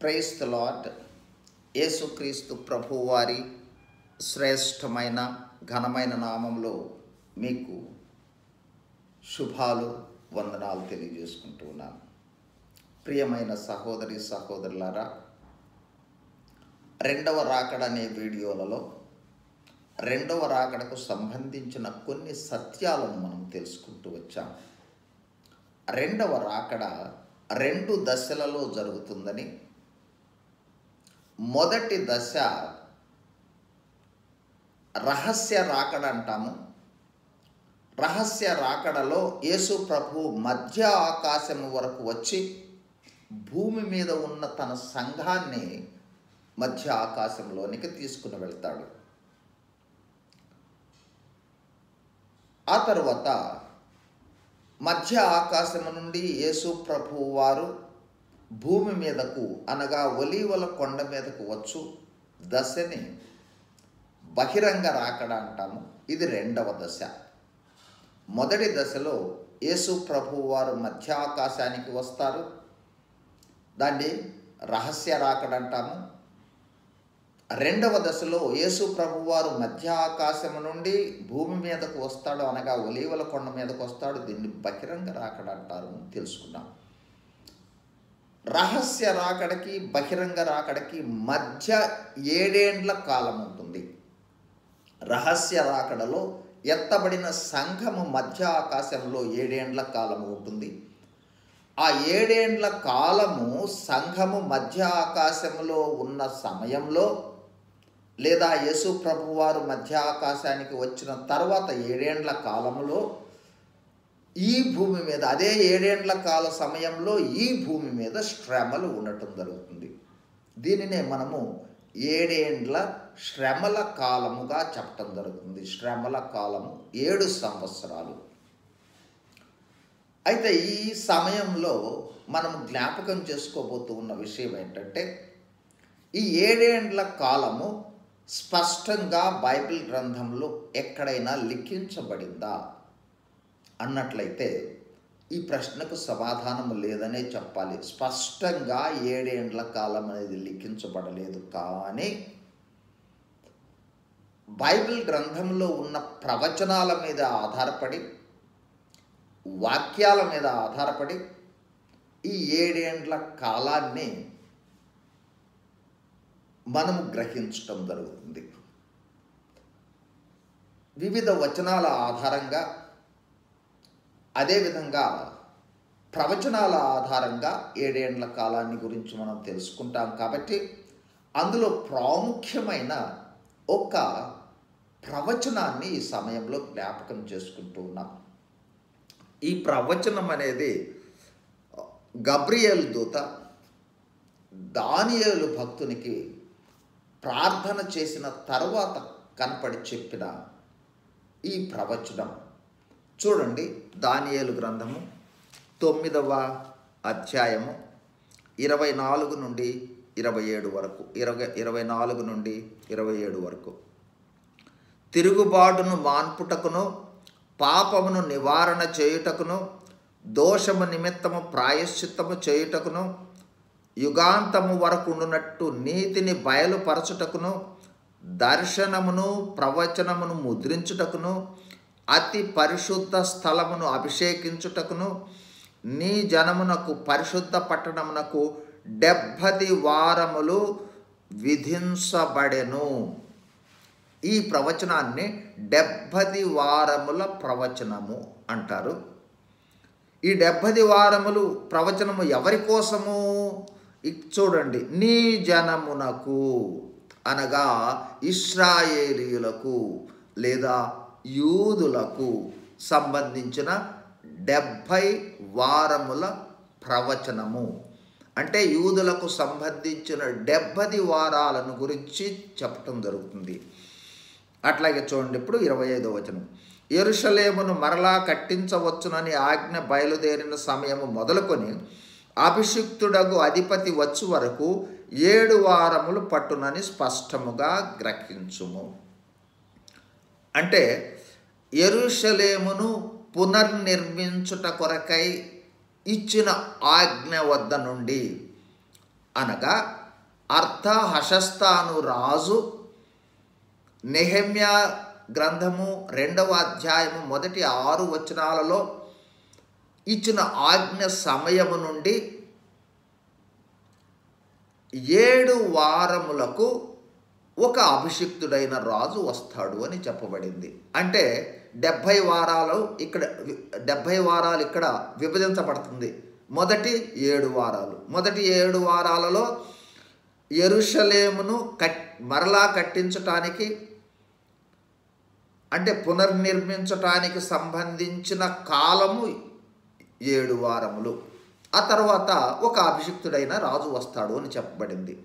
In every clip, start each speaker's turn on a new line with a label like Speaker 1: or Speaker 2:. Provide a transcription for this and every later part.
Speaker 1: Praise the lord. యేసుక్రీస్తు ప్రభువారి శ్రేష్టమైన ఘనమైన నామంలో మీకు శుభాలు వందనాలు తెలియజేసుకుంటూ ఉన్నాను. ప్రియమైన సహోదరి సహోదరులారా, రెండవ రాకడ అనే వీడియోలలో రెండవ రాకడకు సంబంధించిన కొన్ని సత్యాలను మనం తెలుసుకుంటూ వచ్చాం. రెండవ రాకడ 2 దశలలో జరుగుతుందని, మొదటి దశ రహస్య రాకడ అంటాము. రహస్య రాకడలో యేసు ప్రభు మధ్య ఆకాశము వరకు వచ్చి భూమి మీద ఉన్న తన సంఘాన్ని మధ్య ఆకాశంలోనికి తీసుకుని వెళ్తాడు. ఆ తరువాత మధ్య ఆకాశము నుండి యేసు ప్రభు వారు భూమి మీదకు అనగా ఒలీవల కొండ మీదకు వచ్చు దశని బహిరంగ రాకడ అంటాము. ఇది రెండవ దశ. మొదటి దశలో యేసు ప్రభు వారు మధ్య ఆకాశానికి వస్తారు, దాన్ని రహస్య రాకడ అంటాము. రెండవ దశలో యేసు ప్రభు వారు మధ్య ఆకాశము నుండి భూమి మీదకు వస్తాడు, అనగా ఒలీవల కొండ మీదకు వస్తాడు. దీన్ని బహిరంగ రాకడ అంటారు, తెలుసుకున్నాం. రహస్య రాకడకి బహిరంగ రాకడకి మధ్య 7 ఏండ్ల కాలం ఉంటుంది. రహస్య రాకడలో ఎత్తబడిన సంఘము మధ్య ఆకాశంలో 7 ఏండ్ల కాలము ఉంటుంది. ఆ 7 ఏండ్ల కాలము సంఘము మధ్య ఆకాశంలో ఉన్న సమయంలో, లేదా యేసు ప్రభు వారు మధ్య ఆకాశానికి వచ్చిన తర్వాత 7 ఏండ్ల కాలములో ఈ భూమి మీద, అదే 7 ఏండ్ల కాల సమయంలో ఈ భూమి మీద శ్రమలు ఉండటం జరుగుతుంది. దీనినే మనము 7 ఏండ్ల శ్రమల కాలముగా చెప్పటం జరుగుతుంది. శ్రమల కాలము 7 సంవత్సరాలు. అయితే ఈ సమయంలో మనం జ్ఞాపకం చేసుకోబోతూ ఉన్న విషయం ఏంటంటే, ఈ 7 ఏండ్ల కాలము స్పష్టంగా బైబిల్ గ్రంథంలో ఎక్కడైనా లిఖించబడిందా అన్నట్లయితే ఈ ప్రశ్నకు సమాధానం లేదనే చెప్పాలి. స్పష్టంగా 7 ఏండ్ల కాలం అనేది లిఖించబడలేదు. కానీ బైబిల్ గ్రంథంలో ఉన్న ప్రవచనాల మీద ఆధారపడి, వాక్యాల మీద ఆధారపడి ఈ 7 ఏండ్ల కాలాన్ని మనము గ్రహించటం జరుగుతుంది. వివిధ వచనాల ఆధారంగా, అదేవిధంగా ప్రవచనాల ఆధారంగా 7 ఏండ్ల కాలాన్ని గురించి మనం తెలుసుకుంటాం. కాబట్టి అందులో ప్రాముఖ్యమైన ఒక ప్రవచనాన్ని ఈ సమయంలో జ్ఞాపకం చేసుకుంటూ ఉన్నాం. ఈ ప్రవచనం అనేది గబ్రియేలు దూత దానియేలు భక్తునికి ప్రార్థన చేసిన తర్వాత కనపడి చెప్పిన ఈ ప్రవచనం. చూడండి, దానియేలు గ్రంథము 9వ అధ్యాయము 24 నుండి 27 వరకు, 24 నుండి 27 వరకు. తిరుగుబాటును మాన్పుటకును, పాపమును నివారణ చేయుటకును, దోషము నిమిత్తము ప్రాయశ్చిత్తము చేయుటకును, యుగాంతము వరకు ఉండునట్టు నీతిని బయలుపరచుటకును, దర్శనమును ప్రవచనమును ముద్రించుటకును, అతి పరిశుద్ధ స్థలమును అభిషేకించుటకును, నీ జనమునకు పరిశుద్ధ పట్టణమునకు 70 వారములు విధించబడెను. ఈ ప్రవచనాన్ని 70 వారముల ప్రవచనము అంటారు. ఈ 70 వారములు ప్రవచనము ఎవరి కోసము? చూడండి, నీ జనమునకు అనగా ఇశ్రాయేలీయులకు లేదా యూదులకు సంబంధించిన 70 వారముల ప్రవచనము. అంటే యూదులకు సంబంధించిన 70 వారాలను గురించి చెప్పటం జరుగుతుంది. అట్లాగే చూడండి, ఇప్పుడు 25వ వచనం. యెరూషలేమును మరలా కట్టించవచ్చునని ఆజ్ఞ బయలుదేరిన సమయము మొదలుకొని అభిషిక్తుడగు అధిపతి వచ్చు వరకు 7 వారములు పట్టునని స్పష్టముగా గ్రహించుము. అంటే యెరూషలేమును పునర్నిర్మించుట కొరకై ఇచ్చిన ఆజ్ఞ వద్ద నుండి అనగా అర్తహషస్తాను రాజు నెహెమ్యా గ్రంథము 2వ అధ్యాయము మొదటి 6 వచనాలలో ఇచ్చిన ఆజ్ఞ సమయము నుండి 7 వారములకు ఒక అభిషిక్తుడైన రాజు వస్తాడు అని చెప్పబడింది. అంటే 70 వారాలు ఇక్కడ 70 వారాలు ఇక్కడ విభజించబడుతుంది. మొదటి 7 వారాలు, మొదటి 7 వారాలలో యెరూషలేమును మరలా కట్టించటానికి, అంటే పునర్నిర్మించటానికి సంబంధించిన కాలము 7 వారములు. ఆ తర్వాత ఒక అభిషిక్తుడైన రాజు వస్తాడు అని చెప్పబడింది.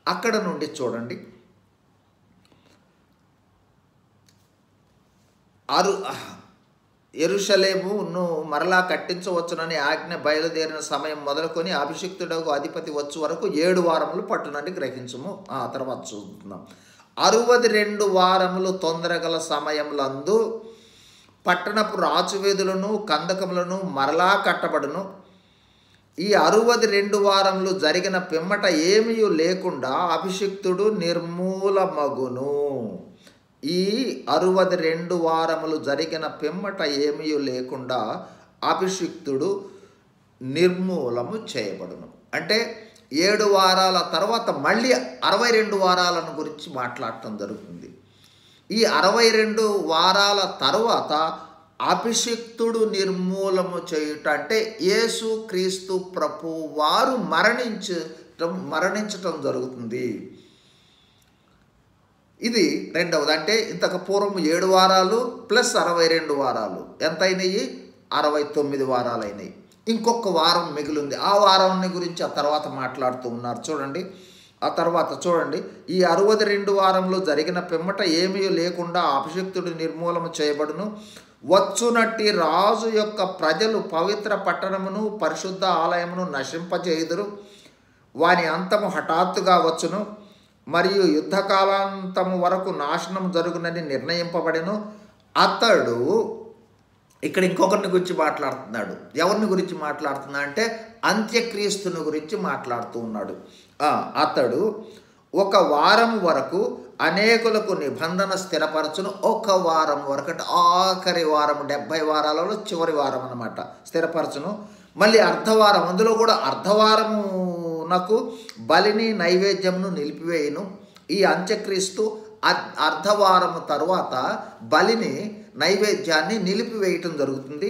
Speaker 1: అక్కడ నుండి చూడండి, యెరూషలేమును మరలా కట్టించవచ్చునని ఆజ్ఞ బయలుదేరిన సమయం మొదలుకొని అభిషిక్తుడకు అధిపతి వచ్చు వరకు 7 వారములు పట్టునని గ్రహించుము. ఆ తర్వాత చూద్దాం. 62 వారములు తొందరగల సమయములందు పట్టణపు రాచువేదులను కందకములను మరలా కట్టబడును. ఈ 62 వారములు జరిగిన పిమ్మట ఏమీ లేకుండా అభిషిక్తుడు నిర్మూలమగును. ఈ 62 వారములు జరిగిన పిమ్మట ఏమీ లేకుండా అభిషిక్తుడు నిర్మూలము చేయబడును. అంటే 7 వారాల తర్వాత మళ్ళీ 62 వారాలను గురించి మాట్లాడటం జరుగుతుంది. ఈ 62 వారాల తర్వాత అభిషిక్తుడు నిర్మూలము చేయుట అంటే యేసు క్రీస్తు ప్రభు వారు మరణించటం జరుగుతుంది. ఇది రెండవది. అంటే ఇంతకు పూర్వం 7 వారాలు ప్లస్ 62 వారాలు ఎంత అయినాయి? 69 వారాలు అయినాయి. ఇంకొక వారం మిగిలింది. ఆ వారాన్ని గురించి ఆ తర్వాత మాట్లాడుతూ ఉన్నారు. చూడండి, ఆ తర్వాత చూడండి, ఈ 62 వారంలో జరిగిన పిమ్మట ఏమీ లేకుండా అభిషిక్తుడు నిర్మూలన చేయబడును. వచ్చునట్టి రాజు యొక్క ప్రజలు పవిత్ర పట్టణమును పరిశుద్ధ ఆలయమును నశింపజేయుదురు. వాని అంతము హఠాత్తుగా వచ్చును మరియు యుద్ధకాలాంతము వరకు నాశనం జరుగునని నిర్ణయింపబడెను. అతడు ఇక్కడ ఇంకొకరిని గురించి మాట్లాడుతున్నాడు. ఎవరిని గురించి మాట్లాడుతున్నా అంటే అంత్యక్రీస్తుని గురించి మాట్లాడుతూ ఉన్నాడు. అతడు 1 వారం వరకు అనేకులకు నిబంధన స్థిరపరచును. 1 వారం వరకు అంటే ఆఖరి వారం, 70 వారాలలో చివరి వారం అన్నమాట, స్థిరపరచును. మళ్ళీ అర్ధవారం, అందులో కూడా అర్ధవారమునకు బలిని నైవేద్యమును నిలిపివేయును. ఈ అంత్యక్రీస్తు అర్ధవారము తరువాత బలిని నైవేద్యాన్ని నిలిపివేయటం జరుగుతుంది.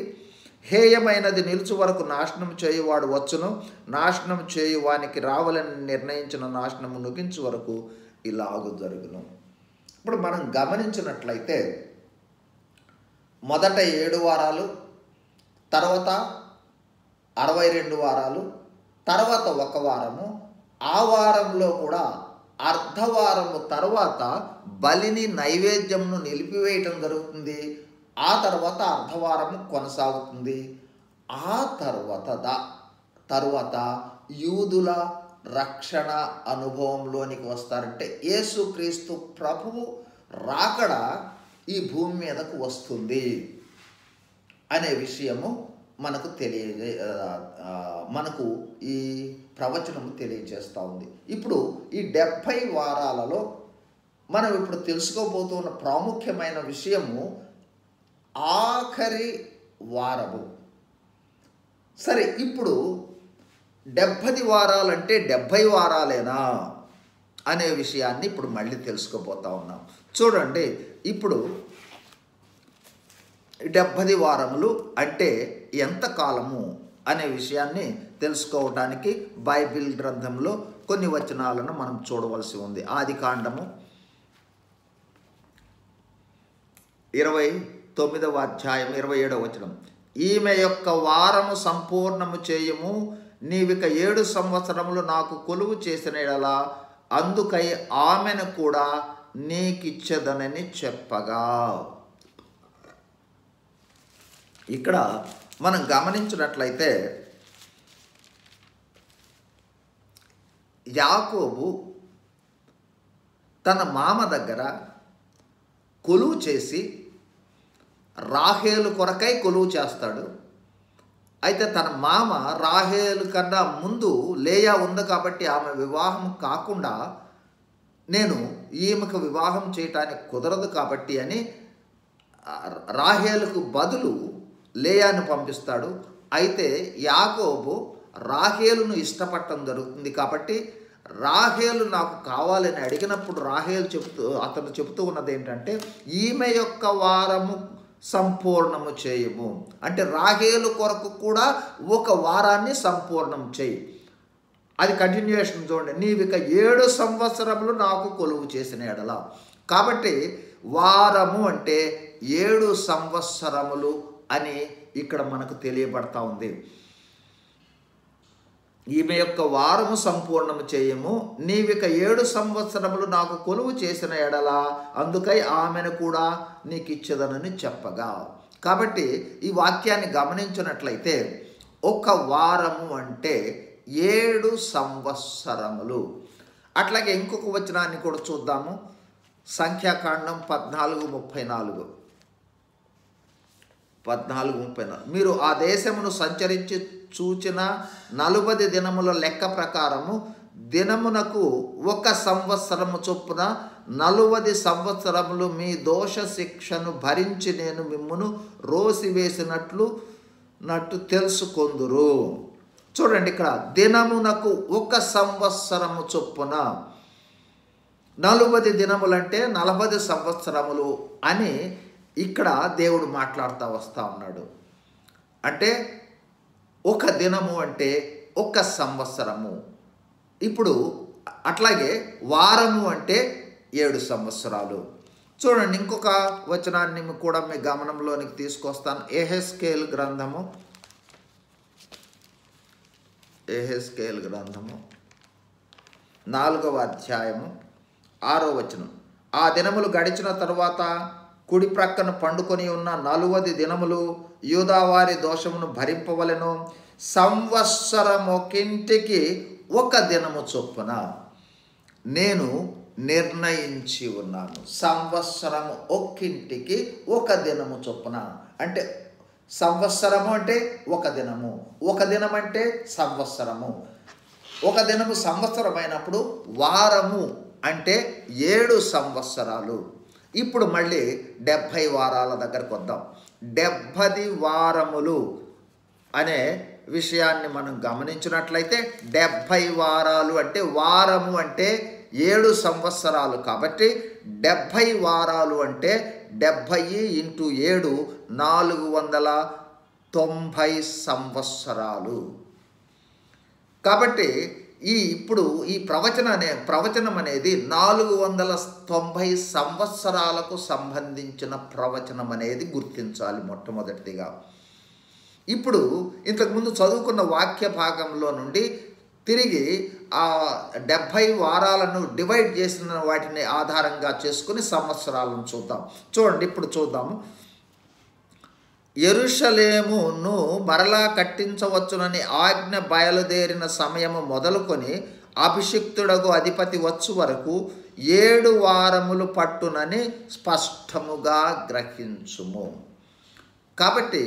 Speaker 1: హేయమైనది నిలుచు వరకు నాశనం చేయువాడు వచ్చును. నాశనం చేయువానికి రావాలని నిర్ణయించిన నాశనము ముగించు వరకు ఇలాగు జరుగును. ఇప్పుడు మనం గమనించినట్లయితే మొదట 7 వారాలు, తర్వాత 62 వారాలు, తర్వాత 1 వారము. ఆ వారంలో కూడా అర్ధవారము తర్వాత బలిని నైవేద్యంను నిలిపివేయటం జరుగుతుంది. ఆ తర్వాత అర్ధవారము కొనసాగుతుంది. ఆ తర్వాత యూదుల రక్షణ అనుభవంలోనికి వస్తారంటే యేసుక్రీస్తు ప్రభువు రాకడ ఈ భూమి మీదకు వస్తుంది అనే విషయము మనకు ఈ ప్రవచనము తెలియజేస్తూ ఉంది. ఇప్పుడు ఈ 70 వారాలలో మనం ఇప్పుడు తెలుసుకోబోతున్న ప్రాముఖ్యమైన విషయము ఆఖరి వారము. సరే, ఇప్పుడు 70 వారాలంటే 70 వారాలేనా అనే విషయాన్ని ఇప్పుడు మళ్ళీ తెలుసుకోబోతా ఉన్నాం. చూడండి, ఇప్పుడు 70 వారములు అంటే ఎంత కాలము అనే విషయాన్ని తెలుసుకోవడానికి బైబిల్ గ్రంథంలో కొన్ని వచనాలను మనం చూడవలసి ఉంది. ఆదికాండము 29వ అధ్యాయం 27వ వచనం. ఈమె యొక్క వారము సంపూర్ణము చేయము, నీవిక 7 సంవత్సరములు నాకు కొలువు చేసిన యెడల అందుకై ఆమెను కూడా నీకిచ్చెదనని చెప్పగా, ఇక్కడ మనం గమనించినట్లయితే యాకోబు తన మామ దగ్గర కొలువు చేసి రాహేలు కొరకై కొలువు చేస్తాడు. అయితే తన మామ రాహేలు కన్నా ముందు లేయా ఉంది కాబట్టి ఆమె వివాహం కాకుండా నేను ఈమెకు వివాహం చేయటానికి కుదరదు కాబట్టి అని రాహేలుకు బదులు లేయాను పంపిస్తాడు. అయితే యాకోబు రాహేలును ఇష్టపడటం జరుగుతుంది కాబట్టి రాహేలు నాకు కావాలని అడిగినప్పుడు అతను చెబుతూ ఉన్నది ఏంటంటే, ఈమె యొక్క వారము సంపూర్ణము చేయము, అంటే రాహేలు కొరకు కూడా ఒక వారాన్ని సంపూర్ణం చేయి. అది కంటిన్యూషన్ చూడండి. నీవిక 7 సంవత్సరములు నాకు కొలువు చేసిన ఎడల. కాబట్టి వారము అంటే 7 సంవత్సరములు అని ఇక్కడ మనకు తెలియబడతా ఉంది. ఈమె యొక్క వారము సంపూర్ణము చేయము, నీవిక 7 సంవత్సరములు నాకు కొలువు చేసిన ఎడల అందుకై ఆమెను కూడా నీకు ఇచ్చేదనని చెప్పగా. కాబట్టి ఈ వాక్యాన్ని గమనించినట్లయితే ఒక వారము అంటే 7 సంవత్సరములు. అట్లాగే ఇంకొక వచనాన్ని కూడా చూద్దాము. సంఖ్యాకాండం 14:34. మీరు ఆ దేశమును సంచరించి చూచిన 40 దినముల లెక్క ప్రకారము దినమునకు 1 సంవత్సరము చొప్పున 40 సంవత్సరములు మీ దోష శిక్షను భరించి నేను మిమ్మును రోసివేసినట్లు తెలుసుకొందురు. చూడండి, ఇక్కడ దినమునకు 1 సంవత్సరము చొప్పున 40 దినములంటే 40 సంవత్సరములు అని ఇక్కడ దేవుడు మాట్లాడుతూ వస్తూ ఉన్నాడు. అంటే ఒక దినము అంటే 1 సంవత్సరము. ఇప్పుడు అట్లాగే వారము అంటే 7 సంవత్సరాలు. చూడండి, ఇంకొక వచనాన్ని కూడా మీ గమనంలోనికి తీసుకొస్తాను. యెహెజ్కేలు గ్రంథము 4వ అధ్యాయము 6వ వచనం. ఆ దినములు గడిచిన తరువాత కుడి ప్రక్కన పండుకొని ఉన్న 40 దినములు యూదావారి దోషమును భరింపవలెను. సంవత్సరమొకింటికి 1 దినము చొప్పున నేను నిర్ణయించి ఉన్నాను. సంవత్సరము ఒక్కింటికి 1 దినము చొప్పున. అంటే సంవత్సరము అంటే 1 దినము, 1 దినం అంటే సంవత్సరము. 1 దినము సంవత్సరమైనప్పుడు వారము అంటే 7 సంవత్సరాలు. ఇప్పుడు మళ్ళీ 70 వారాల దగ్గరకు వద్దాం. 70 వారములు అనే విషయాన్ని మనం గమనించినట్లయితే 70 వారాలు అంటే వారము అంటే 7 సంవత్సరాలు. కాబట్టి 70 వారాలు అంటే 70 × 7 490 సంవత్సరాలు. కాబట్టి ఇప్పుడు ఈ ప్రవచనం అనేది 490 సంవత్సరాలకు సంబంధించిన ప్రవచనం అనేది గుర్తించాలి మొట్టమొదటిగా. ఇప్పుడు ఇంతకుముందు చదువుకున్న వాక్య భాగంలో నుండి తిరిగి ఆ 70 వారాలను డివైడ్ చేసిన వాటిని ఆధారంగా చేసుకుని సంవత్సరాలను చూద్దాం. చూడండి, ఇప్పుడు చూద్దాము. యెరూషలేమును మరలా కట్టించవచ్చునని ఆజ్ఞ బయలుదేరిన సమయము మొదలుకొని అభిషిక్తుడగు అధిపతి వచ్చు వరకు 7 వారములు పట్టునని స్పష్టముగా గ్రహించుము. కాబట్టి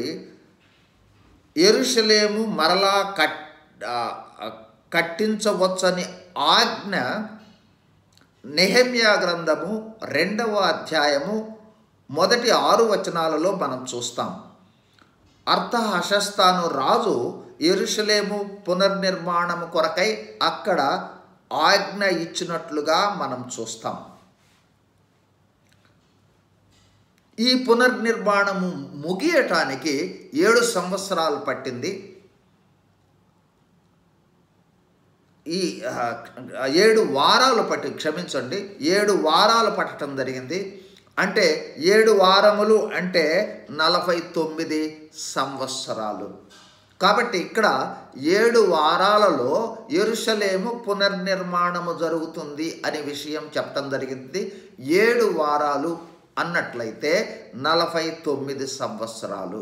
Speaker 1: యెరూషలేము మరలా కట్టించవచ్చని ఆజ్ఞ నెహెమ్యా గ్రంథము 2వ అధ్యాయము మొదటి 6 వచనాలలో మనం చూస్తాం. అర్తహషస్తాను రాజు యెరూషలేము పునర్నిర్మాణము కొరకై అక్కడ ఆజ్ఞ ఇచ్చినట్లుగా మనం చూస్తాం. ఈ పునర్నిర్మాణము ముగియటానికి 7 సంవత్సరాలు పట్టింది. ఈ 7 వారాలు క్షమించండి 7 వారాలు పట్టడం జరిగింది. అంటే 7 వారములు అంటే 49 సంవత్సరాలు. కాబట్టి ఇక్కడ 7 వారాలలో యెరూషలేము పునర్నిర్మాణము జరుగుతుంది అనే విషయం చెప్పడం జరిగింది. 7 వారాలు అన్నట్లయితే 49 సంవత్సరాలు.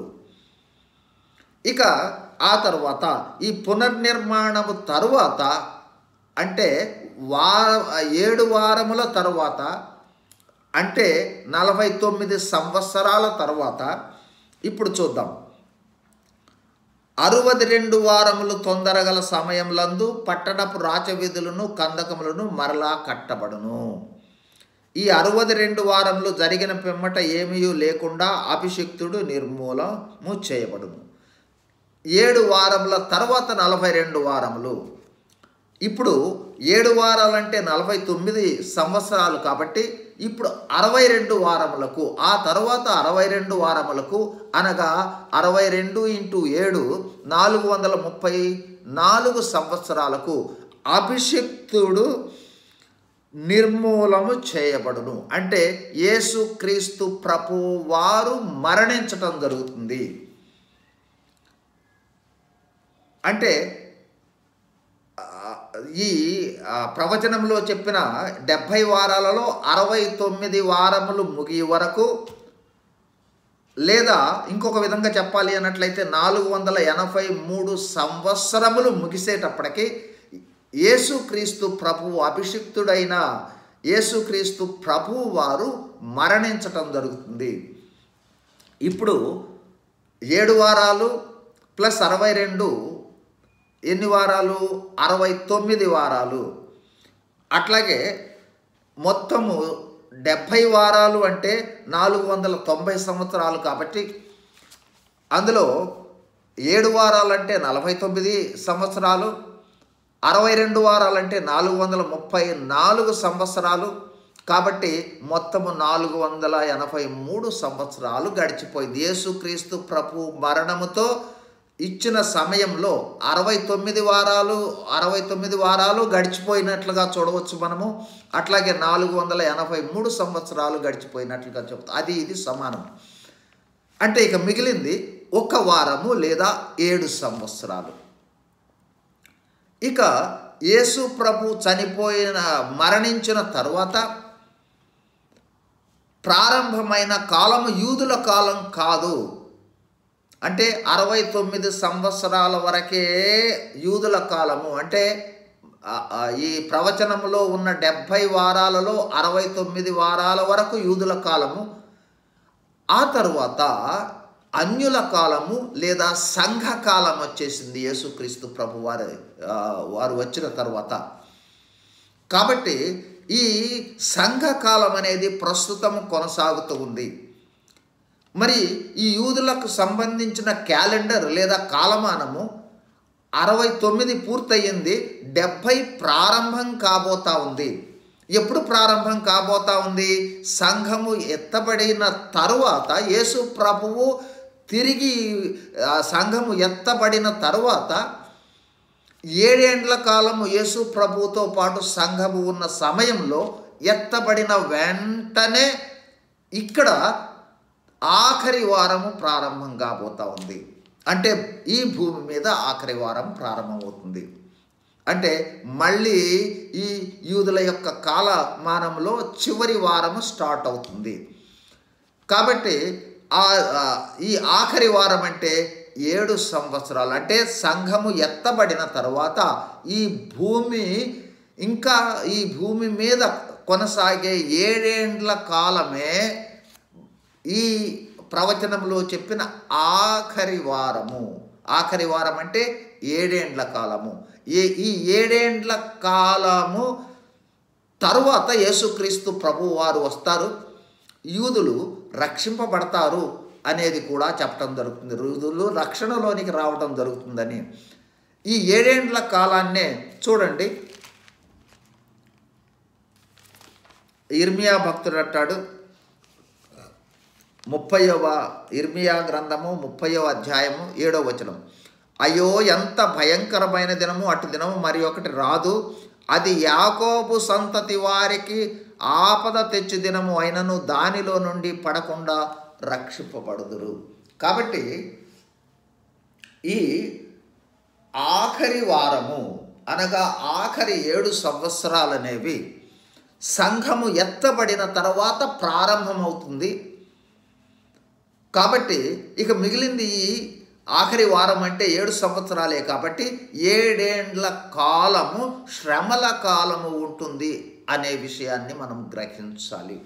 Speaker 1: ఇక ఆ తర్వాత ఈ పునర్నిర్మాణము తరువాత అంటే 7 వారముల తరువాత అంటే 49 సంవత్సరాల తర్వాత ఇప్పుడు చూద్దాం. 62 వారములు తొందరగల సమయములందు పట్టణపు రాచవీధులను కందకములను మరలా కట్టబడును. ఈ 62 వారములు జరిగిన పిమ్మట ఏమీ లేకుండా అభిషిక్తుడు నిర్మూలము చేయబడును. 7 వారముల తర్వాత 42 వారములు. ఇప్పుడు 7 వారాలంటే 49 సంవత్సరాలు కాబట్టి ఇప్పుడు 62 వారములకు, ఆ తర్వాత 62 వారములకు అనగా 62 × 7 434 సంవత్సరాలకు అభిషిక్తుడు నిర్మూలము చేయబడును. అంటే యేసుక్రీస్తు ప్రభువు వారు మరణించటం జరుగుతుంది. అంటే ఈ ప్రవచనంలో చెప్పిన 70 వారాలలో 69 వారములు ముగి వరకు, లేదా ఇంకొక విధంగా చెప్పాలి అన్నట్లయితే 483 సంవత్సరములు ముగిసేటప్పటికి యేసుక్రీస్తు ప్రభువు, అభిషిక్తుడైన యేసుక్రీస్తు ప్రభువు వారు మరణించటం జరుగుతుంది. ఇప్పుడు 7 వారాలు ప్లస్ 62 ఎన్ని వారాలు? 69 వారాలు. అట్లాగే మొత్తము 70 వారాలు అంటే 490 సంవత్సరాలు కాబట్టి అందులో 7 వారాలంటే 49 సంవత్సరాలు, 62 వారాలంటే 434 సంవత్సరాలు కాబట్టి మొత్తము 483 సంవత్సరాలు గడిచిపోయింది. యేసుక్రీస్తు ప్రభు మరణముతో ఇచ్చిన సమయంలో 69 వారాలు గడిచిపోయినట్లుగా చూడవచ్చు మనము. అట్లాగే 483 సంవత్సరాలు గడిచిపోయినట్లుగా చెప్తాం. అది ఇది సమానం. అంటే ఇక మిగిలింది 1 వారము లేదా 7 సంవత్సరాలు. ఇక యేసు ప్రభు మరణించిన తర్వాత ప్రారంభమైన కాలము యూదుల కాలం కాదు. అంటే 69 సంవత్సరాల వరకే యూదుల కాలము. అంటే ఈ ప్రవచనంలో ఉన్న 70 వారాలలో 69 వారాల వరకు యూదుల కాలము. ఆ తర్వాత అన్యుల కాలము లేదా సంఘకాలం వచ్చేసింది యేసుక్రీస్తు ప్రభు వారు వచ్చిన తర్వాత. కాబట్టి ఈ సంఘకాలం అనేది ప్రస్తుతం కొనసాగుతూ ఉంది. మరి ఈ యూదులకు సంబంధించిన క్యాలెండర్ లేదా కాలమానము 69 పూర్తయింది, 70 ప్రారంభం కాబోతా ఉంది. ఎప్పుడు ప్రారంభం కాబోతా ఉంది? సంఘము ఎత్తబడిన తరువాత, యేసు ప్రభువు తిరిగి సంఘము ఎత్తబడిన తరువాత 7 ఏండ్ల కాలము యేసు ప్రభువుతో పాటు సంఘము ఉన్న సమయంలో ఎత్తబడిన వెంటనే ఇక్కడ ఆఖరి వారము ప్రారంభం కాబోతా ఉంది. అంటే ఈ భూమి మీద ఆఖరి వారం ప్రారంభమవుతుంది. అంటే మళ్ళీ ఈ యూదుల యొక్క కాలమానంలో చివరి వారము స్టార్ట్ అవుతుంది. కాబట్టి ఈ ఆఖరి వారం అంటే 7 సంవత్సరాలు. అంటే సంఘము ఎత్తబడిన తర్వాత ఈ భూమి మీద కొనసాగే 7 ఏండ్ల కాలమే ఈ ప్రవచనంలో చెప్పిన ఆఖరి వారము. ఆఖరి వారం అంటే 7 ఏండ్ల కాలము. ఈ 7 ఏండ్ల కాలము తరువాత యేసుక్రీస్తు ప్రభువు వారు వస్తారు, యూదులు రక్షింపబడతారు అనేది కూడా చెప్పడం జరుగుతుంది. యూదులు రక్షణలోనికి రావడం జరుగుతుందని. ఈ 7 ఏండ్ల కాలాన్నే చూడండి. ఇర్మియా భక్తుడు అంటాడు, 30వ ఇర్మియా గ్రంథము 30వ అధ్యాయము 7వ వచనం, అయ్యో ఎంత భయంకరమైన దినము, అటు దినము మరి ఒకటి రాదు, అది యాకోబు సంతతి వారికి ఆపద తెచ్చు దినము అయినను దానిలో నుండి పడకుండా రక్షింపబడుదురు. కాబట్టి ఈ ఆఖరి వారము అనగా ఆఖరి 7 సంవత్సరాలనేవి సంఘము ఎత్తబడిన తర్వాత ప్రారంభమవుతుంది. కాబట్టి ఇక మిగిలింది ఈ ఆఖరి వారం అంటే 7 సంవత్సరాలే. కాబట్టి 7 ఏండ్ల కాలము శ్రమల కాలము ఉంటుంది అనే విషయాన్ని మనం గ్రహించాలి.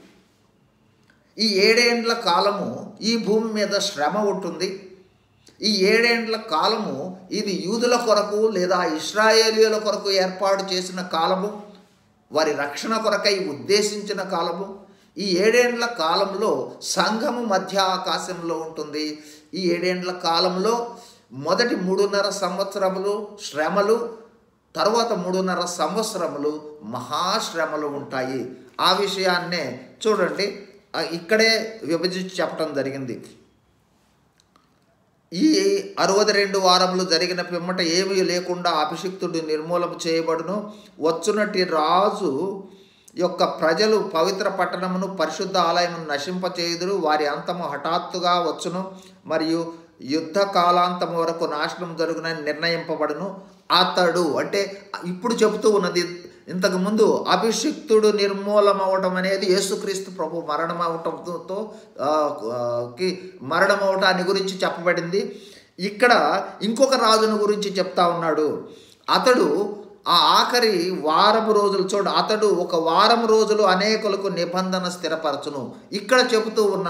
Speaker 1: ఈ 7 ఏండ్ల కాలము ఈ భూమి మీద శ్రమ ఉంటుంది. ఈ 7 ఏండ్ల కాలము ఇది యూదుల కొరకు లేదా ఇశ్రాయేలీయుల కొరకు ఏర్పాటు చేసిన కాలము, వారి రక్షణ కొరకై ఉద్దేశించిన కాలము. ఈ 7 ఏండ్ల కాలంలో సంఘము మధ్య ఆకాశంలో ఉంటుంది. ఈ 7 ఏండ్ల కాలంలో మొదటి 3.5 సంవత్సరములు శ్రమలు, తర్వాత 3.5 సంవత్సరములు మహాశ్రమలు ఉంటాయి. ఆ విషయాన్నే చూడండి, ఇక్కడే విభజించి చెప్పడం జరిగింది. ఈ 62 వారములు జరిగిన పిమ్మట ఏమీ లేకుండా అభిషిక్తుడు నిర్మూలన చేయబడును. వచ్చునట్టి రాజు యొక్క ప్రజలు పవిత్ర పట్టణమును పరిశుద్ధ ఆలయమును నశింపచేయుదురు. వారి అంతము హఠాత్తుగా వచ్చును మరియు యుద్ధ కాలాంతము వరకు నాశనం జరుగునని నిర్ణయింపబడును. అతడు అంటే ఇప్పుడు చెబుతూ ఉన్నది, ఇంతకుముందు అభిషిక్తుడు నిర్మూలమవటం అనేది యేసుక్రీస్తు ప్రభు మరణమవటంతో మరణమవటాన్ని గురించి చెప్పబడింది. ఇక్కడ ఇంకొక రాజును గురించి చెప్తా ఉన్నాడు. అతడు ఆ ఆఖరి వారము రోజులు అతడు ఒక వారం రోజులు అనేకులకు నిబంధన స్థిరపరచును. ఇక్కడ చెబుతూ ఉన్న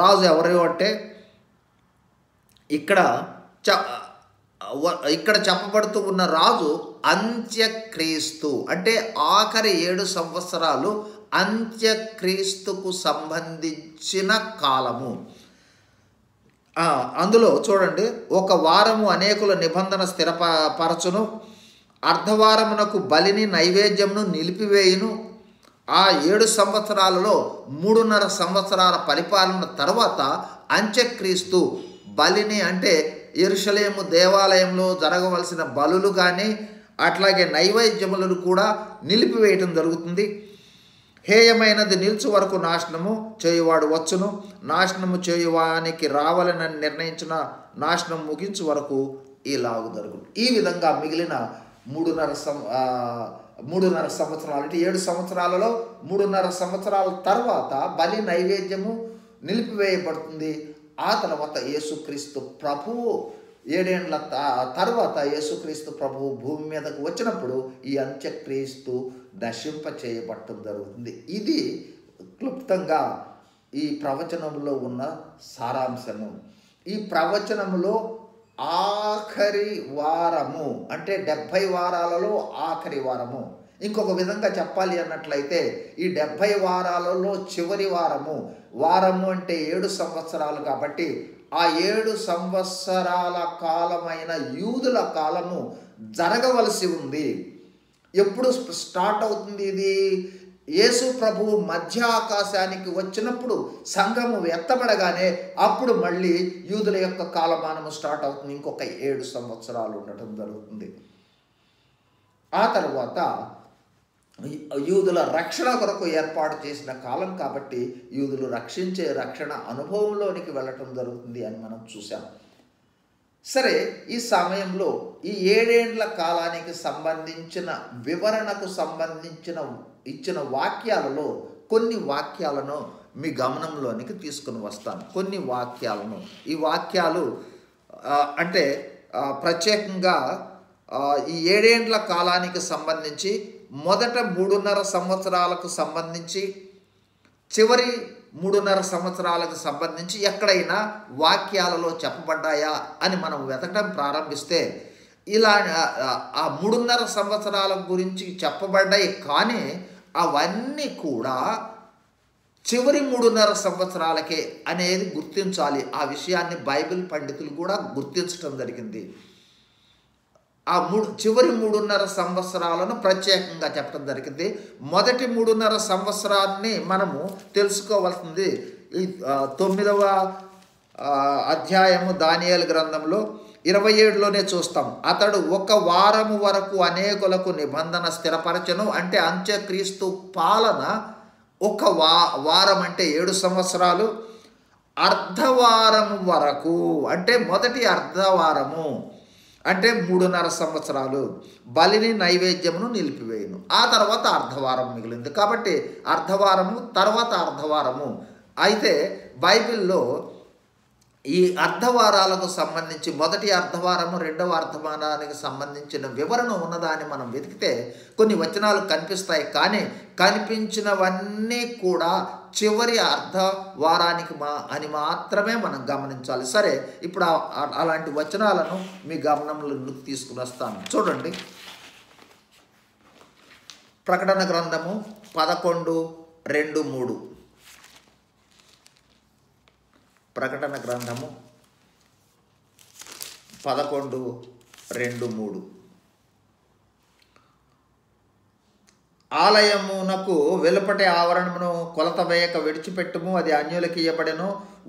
Speaker 1: రాజు ఎవరు అంటే ఇక్కడ చెప్పబడుతూ ఉన్న రాజు అంత్యక్రీస్తు. అంటే ఆఖరి 7 సంవత్సరాలు అంత్యక్రీస్తుకు సంబంధించిన కాలము. అందులో చూడండి, ఒక వారము అనేకుల నిబంధన స్థిరపరచును, అర్ధవారమునకు బలిని నైవేద్యమును నిలిపివేయును. ఆ 7 సంవత్సరాలలో 3.5 సంవత్సరాల పరిపాలన తర్వాత అంత్యక్రీస్తు బలిని అంటే యెరూషలేము దేవాలయంలో జరగవలసిన బలులు కానీ అట్లాగే నైవేద్యములను కూడా నిలిపివేయటం జరుగుతుంది. హేయమైనది నిల్చు వరకు నాశనము చేయువాడు వచ్చును. నాశనము చేయువానికి రావాలని నిర్ణయించిన నాశనం ముగించు వరకు ఇలాగు జరుగును. ఈ విధంగా మిగిలిన 3.5 సంవత్సరాలు అంటే 7 సంవత్సరాలలో 3.5 సంవత్సరాల తర్వాత బలి నైవేద్యము నిలిపివేయబడుతుంది. ఆ తర్వాత యేసుక్రీస్తు ప్రభువు 7 ఏండ్ల తర్వాత యేసుక్రీస్తు ప్రభువు భూమి మీదకు వచ్చినప్పుడు ఈ అంత్యక్రీస్తు నశింప చేయబడటం జరుగుతుంది. ఇది క్లుప్తంగా ఈ ప్రవచనంలో ఉన్న సారాంశము. ఈ ప్రవచనంలో ఆఖరి వారము అంటే 70 వారాలలో ఆఖరి వారము. ఇంకొక విధంగా చెప్పాలి అన్నట్లయితే ఈ 70 వారాలలో చివరి వారము అంటే 7 సంవత్సరాలు కాబట్టి ఆ 7 సంవత్సరాల కాలమైన యూదుల కాలము జరగవలసి ఉంది. ఎప్పుడు స్టార్ట్ అవుతుంది ఇది? యేసు ప్రభువు మధ్య ఆకాశానికి వచ్చినప్పుడు సంఘము ఎత్తబడగానే అప్పుడు మళ్ళీ యూదుల యొక్క కాలమానము స్టార్ట్ అవుతుంది. ఇంకొక 7 సంవత్సరాలు ఉండటం జరుగుతుంది. ఆ తర్వాత యూదుల రక్షణ కొరకు ఏర్పాటు చేసిన కాలం కాబట్టి యూదులు రక్షణ అనుభవంలోనికి వెళ్ళటం జరుగుతుంది అని మనం చూసాం. సరే, ఈ సమయంలో ఈ 7 ఏండ్ల కాలానికి సంబంధించిన వివరణకు సంబంధించిన ఇచ్చిన వాక్యాలలో కొన్ని వాక్యాలను మీ గమనంలోనికి తీసుకుని వస్తాను. కొన్ని వాక్యాలను, ఈ వాక్యాలు అంటే ప్రత్యేకంగా ఈ 7 ఏండ్ల కాలానికి సంబంధించి మొదట 3.5 సంవత్సరాలకు సంబంధించి చివరి 3.5 సంవత్సరాలకు సంబంధించి ఎక్కడైనా వాక్యాలలో చెప్పబడ్డాయా అని మనం వెతకడం ప్రారంభిస్తే ఇలా ఆ 3.5 సంవత్సరాల గురించి చెప్పబడ్డాయి. కానీ అవన్నీ కూడా చివరి 3.5 సంవత్సరాలకే అనేది గుర్తించాలి. ఆ విషయాన్ని బైబిల్ పండితులు కూడా గుర్తించడం జరిగింది. ఆ చివరి 3.5 సంవత్సరాలను ప్రత్యేకంగా చెప్పడం జరిగింది. మొదటి 3.5 సంవత్సరాన్ని మనము తెలుసుకోవాల్సింది ఈ 9వ అధ్యాయము దానియేలు గ్రంథంలో 27లోనే చూస్తాం. అతడు ఒక వారము వరకు అనేకులకు నిబంధన స్థిరపరచను. అంటే అంత్యక్రీస్తు పాలన ఒక వారం అంటే 7 సంవత్సరాలు. అర్ధవారము వరకు అంటే మొదటి అర్ధవారము అంటే 3.5 సంవత్సరాలు బలిని నైవేద్యమును నిలిపివేయును. ఆ తర్వాత అర్ధవారం మిగిలింది. కాబట్టి అర్ధవారము తర్వాత అర్ధవారము. అయితే బైబిల్లో ఈ అర్ధవారాలకు సంబంధించి మొదటి అర్ధవారము రెండవ అర్ధవారానికి సంబంధించిన వివరణ ఉన్నదాన్ని మనం వెతికితే కొన్ని వచనాలు కనిపిస్తాయి. కానీ కనిపించినవన్నీ కూడా చివరి అర్ధ వారానికి అని మాత్రమే మనం గమనించాలి. సరే, ఇప్పుడు అలాంటి వచనాలను మీ గమనంలోకి తీసుకుని వస్తాను. చూడండి, ప్రకటన గ్రంథము 11:2-3. ప్రకటన గ్రంథము 11:2-3. ఆలయమునకు వెలుపటి ఆవరణమును కొలత వేయక విడిచిపెట్టుము, అది అన్యులకి ఇయ్యబడెను.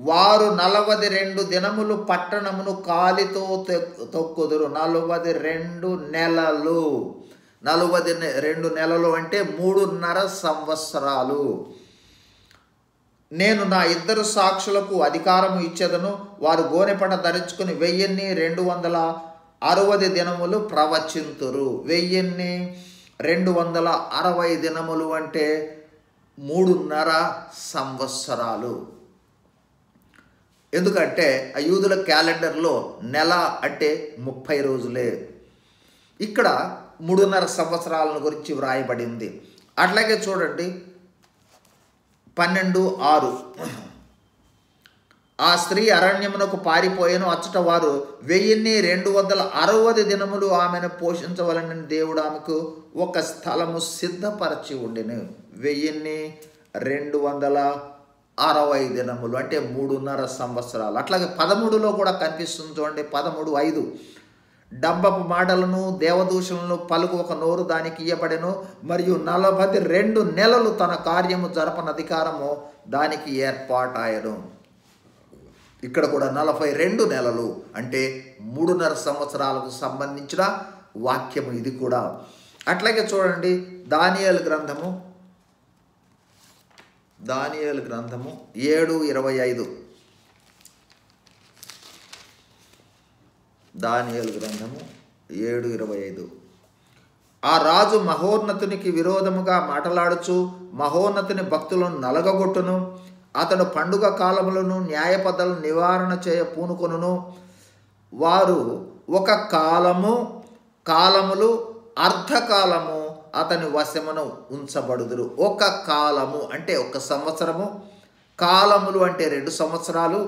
Speaker 1: వారు 42 దినములు పట్టణమును కాలితో తొక్కుదురు. 42 నెలలు. 42 నెలలు అంటే 3.5 సంవత్సరాలు. నేను నా 2 సాక్షులకు అధికారము ఇచ్చేదను. వారు గోనెపట ధరించుకుని 1260 దినములు ప్రవచింతురు. 1260 దినములు అంటే 3.5 సంవత్సరాలు. ఎందుకంటే ఆ యూదుల క్యాలెండర్లో నెల అంటే 30 రోజులే. ఇక్కడ 3.5 సంవత్సరాలను గురించి వ్రాయబడింది. అట్లాగే చూడండి 12:6. ఆ స్త్రీ అరణ్యమునకు పారిపోయాను, అచ్చట వారు 1260 దినములు ఆమెను పోషించవలనని దేవుడు ఆమెకు ఒక స్థలము సిద్ధపరచి ఉండెను. 1260 దినములు అంటే 3.5 సంవత్సరాలు. అట్లాగే 13లో కూడా కనిపిస్తుంది చూడండి, 13:5. డంబపు మాటలను దేవదూషణలను పలుకు ఒక నోరు దానికి ఇయ్యబడెను, మరియు 42 నెలలు తన కార్యము జరపని అధికారము దానికి ఏర్పాటాయను. ఇక్కడ కూడా 42 నెలలు అంటే 3.5 సంవత్సరాలకు సంబంధించిన వాక్యము ఇది కూడా. అట్లాగే చూడండి దానియేలు గ్రంథము 7:25. దానియేలు గ్రంథము 7:25. ఆ రాజు మహోన్నతునికి విరోధముగా మాటలాడుచు మహోన్నతుని భక్తులను నలగగొట్టును. అతడు పండుగ కాలములను న్యాయపద్ధతులను నివారణ చేయ పూనుకొనును. వారు ఒక కాలములు అర్ధకాలము అతని వశమును ఉంచబడుదురు. ఒక కాలము అంటే 1 సంవత్సరము, కాలములు అంటే 2 సంవత్సరాలు,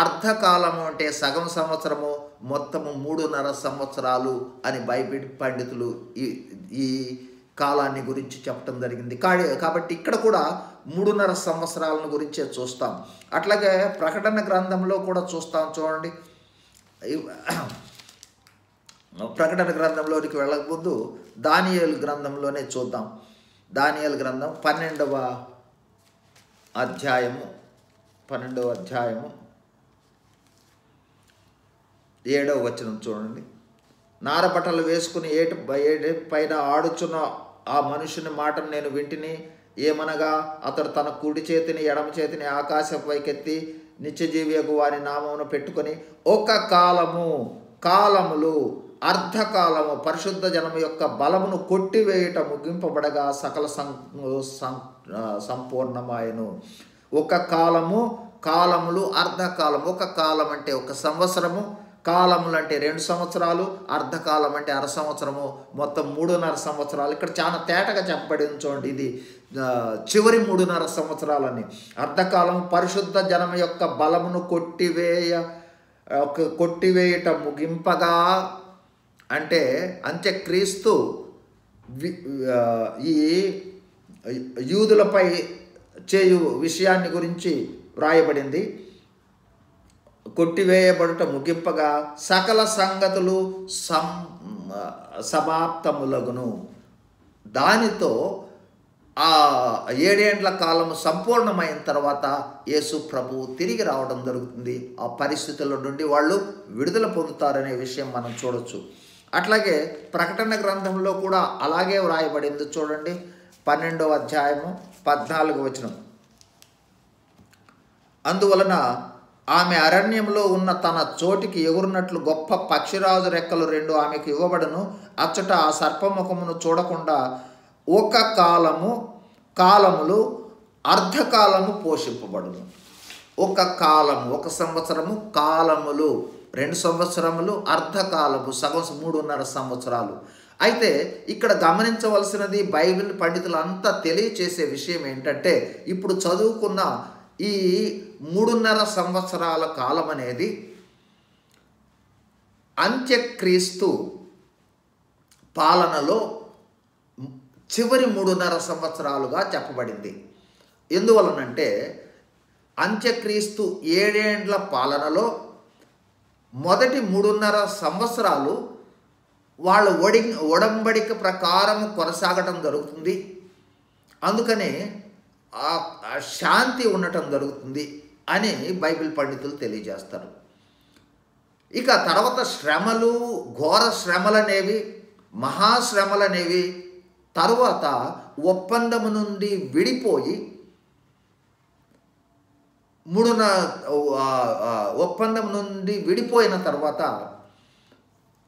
Speaker 1: అర్ధకాలము అంటే సగం సంవత్సరము, మొత్తము 3.5 సంవత్సరాలు అని బైబిల్ పండితులు ఈ కాలాన్ని గురించి చెప్పడం జరిగింది. కాబట్టి ఇక్కడ కూడా 3.5 సంవత్సరాలను గురించే చూస్తాం. అట్లాగే ప్రకటన గ్రంథంలో కూడా చూస్తాం. చూడండి, ప్రకటన గ్రంథంలోనికి వెళ్ళకముందు దానియేలు గ్రంథంలోనే చూద్దాం. దానియేలు గ్రంథం 12వ అధ్యాయము 7వ వచనం చూడండి. నారబట్టలు వేసుకుని ఏటి పైన ఆడుచున్న ఆ మనుషుని మాటను నేను వింటిని. ఏమనగా అతడు తన కుడి చేతిని ఎడమ చేతిని ఆకాశం పైకెత్తి నిత్యజీవియగు వారి నామమును పెట్టుకొని ఒక కాలములు అర్ధకాలము పరిశుద్ధ జనము యొక్క బలమును కొట్టివేయుట ముగింపబడగా సకల సంపూర్ణమాయను. ఒక కాలములు అర్ధకాలము. ఒక కాలం అంటే 1 సంవత్సరము, కాలములు అంటే 2 సంవత్సరాలు, అర్ధకాలం అంటే 1/2 సంవత్సరము, మొత్తం 3.5 సంవత్సరాలు. ఇక్కడ చాలా తేటగా చెప్పబడింది చూడండి, ఇది చివరి 3.5 సంవత్సరాలని. అర్ధకాలం పరిశుద్ధ జనం యొక్క బలమును కొట్టివేయుట ముగింపగా అంటే అంత్యక్రీస్తు ఈ యూదులపై చేయు విషయాన్ని గురించి వ్రాయబడింది. కొట్టివేయబడుట ముగింపగా సకల సంగతులు సమాప్తములగును. దానితో ఆ 7 ఏండ్ల కాలము సంపూర్ణమైన తర్వాత యేసు ప్రభువు తిరిగి రావడం జరుగుతుంది. ఆ పరిస్థితుల నుండి వాళ్ళు విడుదల పొందుతారనే విషయం మనం చూడొచ్చు. అట్లాగే ప్రకటన గ్రంథంలో కూడా అలాగే వ్రాయబడింది. చూడండి 12వ అధ్యాయము 14వ వచనం. అందువలన ఆమె అరణ్యంలో ఉన్న తన చోటికి ఎగురునట్లు గొప్ప పక్షిరాజు రెక్కలు 2 ఆమెకు ఇవ్వబడును. అచ్చట ఆ సర్పముఖమును చూడకుండా ఒక కాలములు అర్ధకాలము పోషింపబడును. ఒక కాలము 1 సంవత్సరము, కాలములు 2 సంవత్సరములు, అర్ధకాలము సగం 3.5 సంవత్సరాలు. అయితే ఇక్కడ గమనించవలసినది బైబిల్ పండితులంతా తెలియచేసే విషయం ఏంటంటే, ఇప్పుడు చదువుకున్న ఈ 3.5 సంవత్సరాల కాలం అనేది అంత్యక్రీస్తు పాలనలో చివరి 3.5 సంవత్సరాలుగా చెప్పబడింది. ఎందువలనంటే అంత్యక్రీస్తు 7 ఏండ్ల పాలనలో మొదటి 3.5 సంవత్సరాలు వాళ్ళ ఒడంబడిక ప్రకారం కొనసాగటం జరుగుతుంది. అందుకనే శాంతి ఉండటం జరుగుతుంది అని బైబిల్ పండితులు తెలియజేస్తారు. ఇక తర్వాత శ్రమలు, ఘోర శ్రమలనేవి, మహాశ్రమలనేవి తరువాత ఒప్పందము నుండి విడిపోయి ఒప్పందం నుండి విడిపోయిన తర్వాత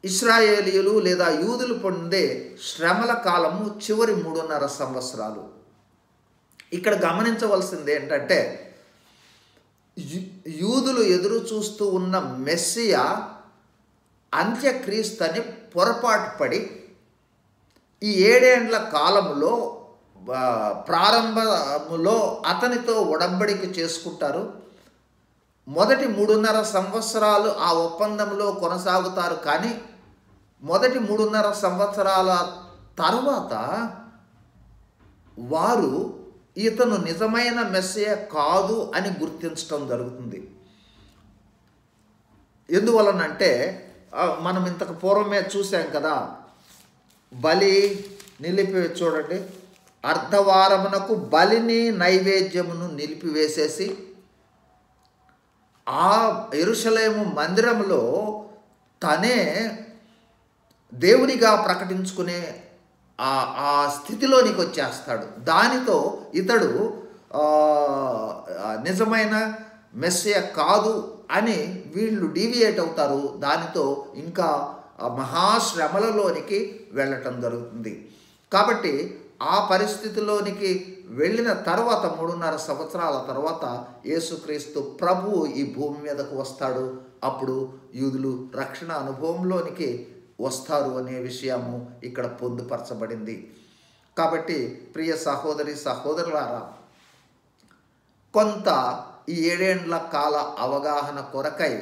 Speaker 1: ఇశ్రాయేలీయులు లేదా యూదులు పొందే శ్రమల కాలము చివరి 3.5 సంవత్సరాలు. ఇక్కడ గమనించవలసింది ఏంటంటే, యూదులు ఎదురు చూస్తూ ఉన్న మెస్సియా అంత్యక్రీస్తు అని పొరపాటు పడి ఈ 7 ఏండ్ల కాలంలో ప్రారంభములో అతనితో ఒడంబడిక చేసుకుంటారు. మొదటి 3.5 సంవత్సరాలు ఆ ఒప్పందంలో కొనసాగుతారు. కానీ మొదటి 3.5 సంవత్సరాల తర్వాత వారు ఇతను నిజమైన మెస్సియా కాదు అని గుర్తించడం జరుగుతుంది. ఎందువలనంటే మనం ఇంతకు పూర్వమే చూసాం కదా, బలి నిలిపి చూడండి, అర్ధవారమునకు బలిని నైవేద్యమును నిలిపివేసేసి ఆ యెరూషలేము మందిరంలో తనే దేవునిగా ప్రకటించుకునే ఆ స్థితిలోనికి వచ్చేస్తాడు. దానితో ఇతడు నిజమైన మెస్సియా కాదు అని వీళ్ళు డీవియేట్ అవుతారు. దానితో ఇంకా మహాశ్రమలలోనికి వెళ్ళటం జరుగుతుంది. కాబట్టి ఆ పరిస్థితిలోనికి వెళ్ళిన తర్వాత 3.5 సంవత్సరాల తర్వాత యేసుక్రీస్తు ప్రభువు ఈ భూమి మీదకు వస్తాడు. అప్పుడు యూదులు రక్షణ అనుభవంలోనికి వస్తారు అనే విషయము ఇక్కడ పొందుపరచబడింది. కాబట్టి ప్రియ సహోదరి సహోదరులారా, కొంత ఈ 7 ఏండ్ల కాల అవగాహన కొరకై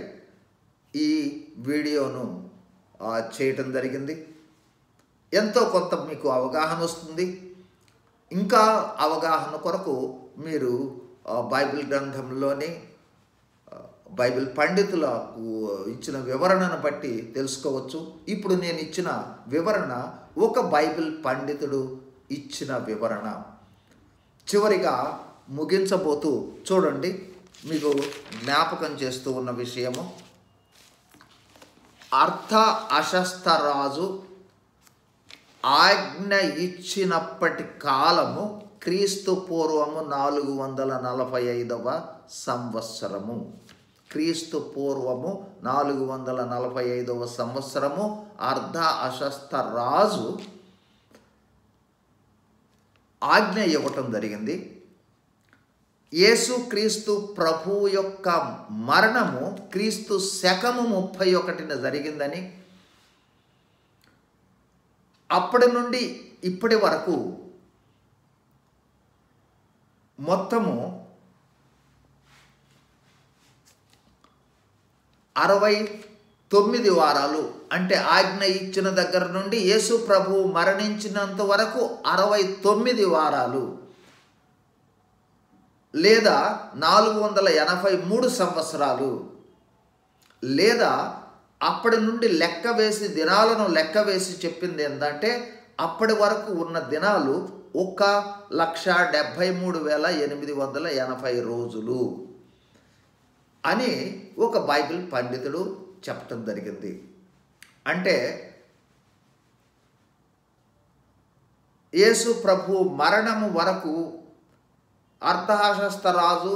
Speaker 1: ఈ వీడియోను చేయటం జరిగింది. ఎంతో కొంత మీకు అవగాహన వస్తుంది. ఇంకా అవగాహన కొరకు మీరు బైబిల్ గ్రంథంలోని బైబిల్ పండితులకు ఇచ్చిన వివరణను బట్టి తెలుసుకోవచ్చు. ఇప్పుడు నేను ఇచ్చిన వివరణ ఒక బైబిల్ పండితుడు ఇచ్చిన వివరణ. చివరిగా ముగించబోతూ చూడండి, మీకు జ్ఞాపకం చేస్తూ ఉన్న విషయము, అర్థ అశస్త్రరాజు ఆజ్ఞ ఇచ్చినప్పటి కాలము క్రీస్తు పూర్వము 445వ సంవత్సరము. క్రీస్తు పూర్వము 445వ సంవత్సరము అర్ధ అశస్త్రరాజు ఆజ్ఞ ఇవ్వటం జరిగింది. యేసుక్రీస్తు ప్రభువు యొక్క మరణము క్రీస్తు శకము 31న జరిగిందని, అప్పటి నుండి ఇప్పటి వరకు మొత్తము 69 వారాలు, అంటే ఆజ్ఞ ఇచ్చిన దగ్గర నుండి యేసు ప్రభువు మరణించినంత వరకు 69 వారాలు లేదా 483 సంవత్సరాలు, లేదా అప్పటి నుండి లెక్క వేసి దినాలను లెక్క వేసి చెప్పింది ఏంటంటే అప్పటి వరకు ఉన్న దినాలు 1,73,880 రోజులు అని ఒక బైబిల్ పండితుడు చెప్పటం జరిగింది. అంటే యేసు ప్రభు మరణము వరకు అర్థశాస్త్రరాజు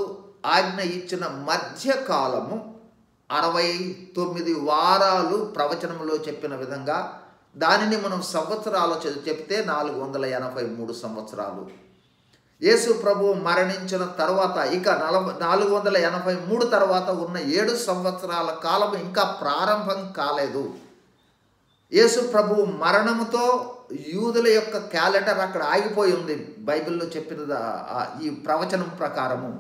Speaker 1: ఆజ్ఞ ఇచ్చిన మధ్యకాలము 69 వారాలు ప్రవచనంలో చెప్పిన విధంగా. దానిని మనం సంవత్సరాలు చెప్తే 483 సంవత్సరాలు. యేసు ప్రభు మరణించిన తర్వాత ఇక 483 తర్వాత ఉన్న 7 సంవత్సరాల కాలం ఇంకా ప్రారంభం కాలేదు. యేసు ప్రభువు మరణముతో యూదుల యొక్క క్యాలెండర్ అక్కడ ఆగిపోయి ఉంది. బైబిల్లో చెప్పిన ఈ ప్రవచనం ప్రకారము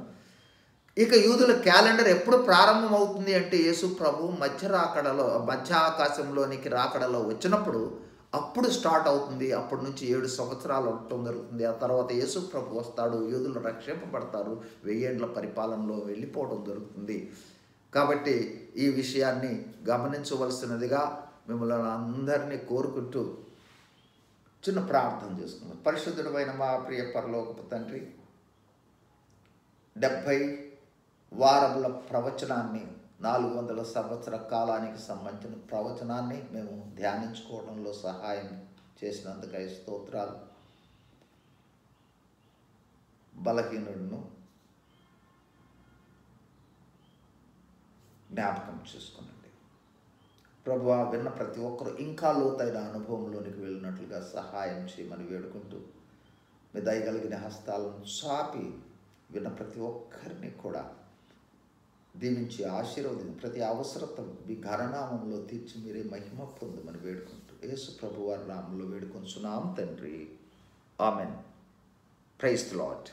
Speaker 1: ఇక యూదుల క్యాలెండర్ ఎప్పుడు ప్రారంభమవుతుంది అంటే యేసు ప్రభు మధ్య ఆకాశంలోనికి రాకడలో వచ్చినప్పుడు అప్పుడు స్టార్ట్ అవుతుంది. అప్పటి నుంచి 7 సంవత్సరాలు ఉండటం జరుగుతుంది. ఆ తర్వాత యేసు ప్రభు వస్తాడు, యూదులు రక్షింపబడతారు, 1000 ఏండ్ల పరిపాలనలో వెళ్ళిపోవడం జరుగుతుంది. కాబట్టి ఈ విషయాన్ని గమనించవలసినదిగా మిమ్మల్ని అందరినీ కోరుకుంటూ చిన్న ప్రార్థన చేసుకుందాం. పరిశుద్ధుడైన మా ప్రియ పరలోకపు తండ్రి, 70 వారముల ప్రవచనాన్ని, 400 సంవత్సర కాలానికి సంబంధించిన ప్రవచనాన్ని మేము ధ్యానించుకోవడంలో సహాయం చేసినందుకై స్తోత్రాలు. బలహీనుడును జ్ఞాపకం చేసుకునండి ప్రభువా. విన్న ప్రతి ఒక్కరు ఇంకా లోతైన అనుభవంలోనికి వెళ్ళినట్లుగా సహాయం చేయమని వేడుకుంటూ మీ దయగలిగిన హస్తాలను చాపి విన్న ప్రతి ఒక్కరిని కూడా దీవించి ఆశీర్వదించి ప్రతి అవసరత మీ ఘననామంలో తీర్చి మీరే మహిమ పొందమని వేడుకుంటూ యేసు ప్రభువారి నామంలో వేడుకొంచున్నాం తండ్రి. ఆమెన్. Praise the lord.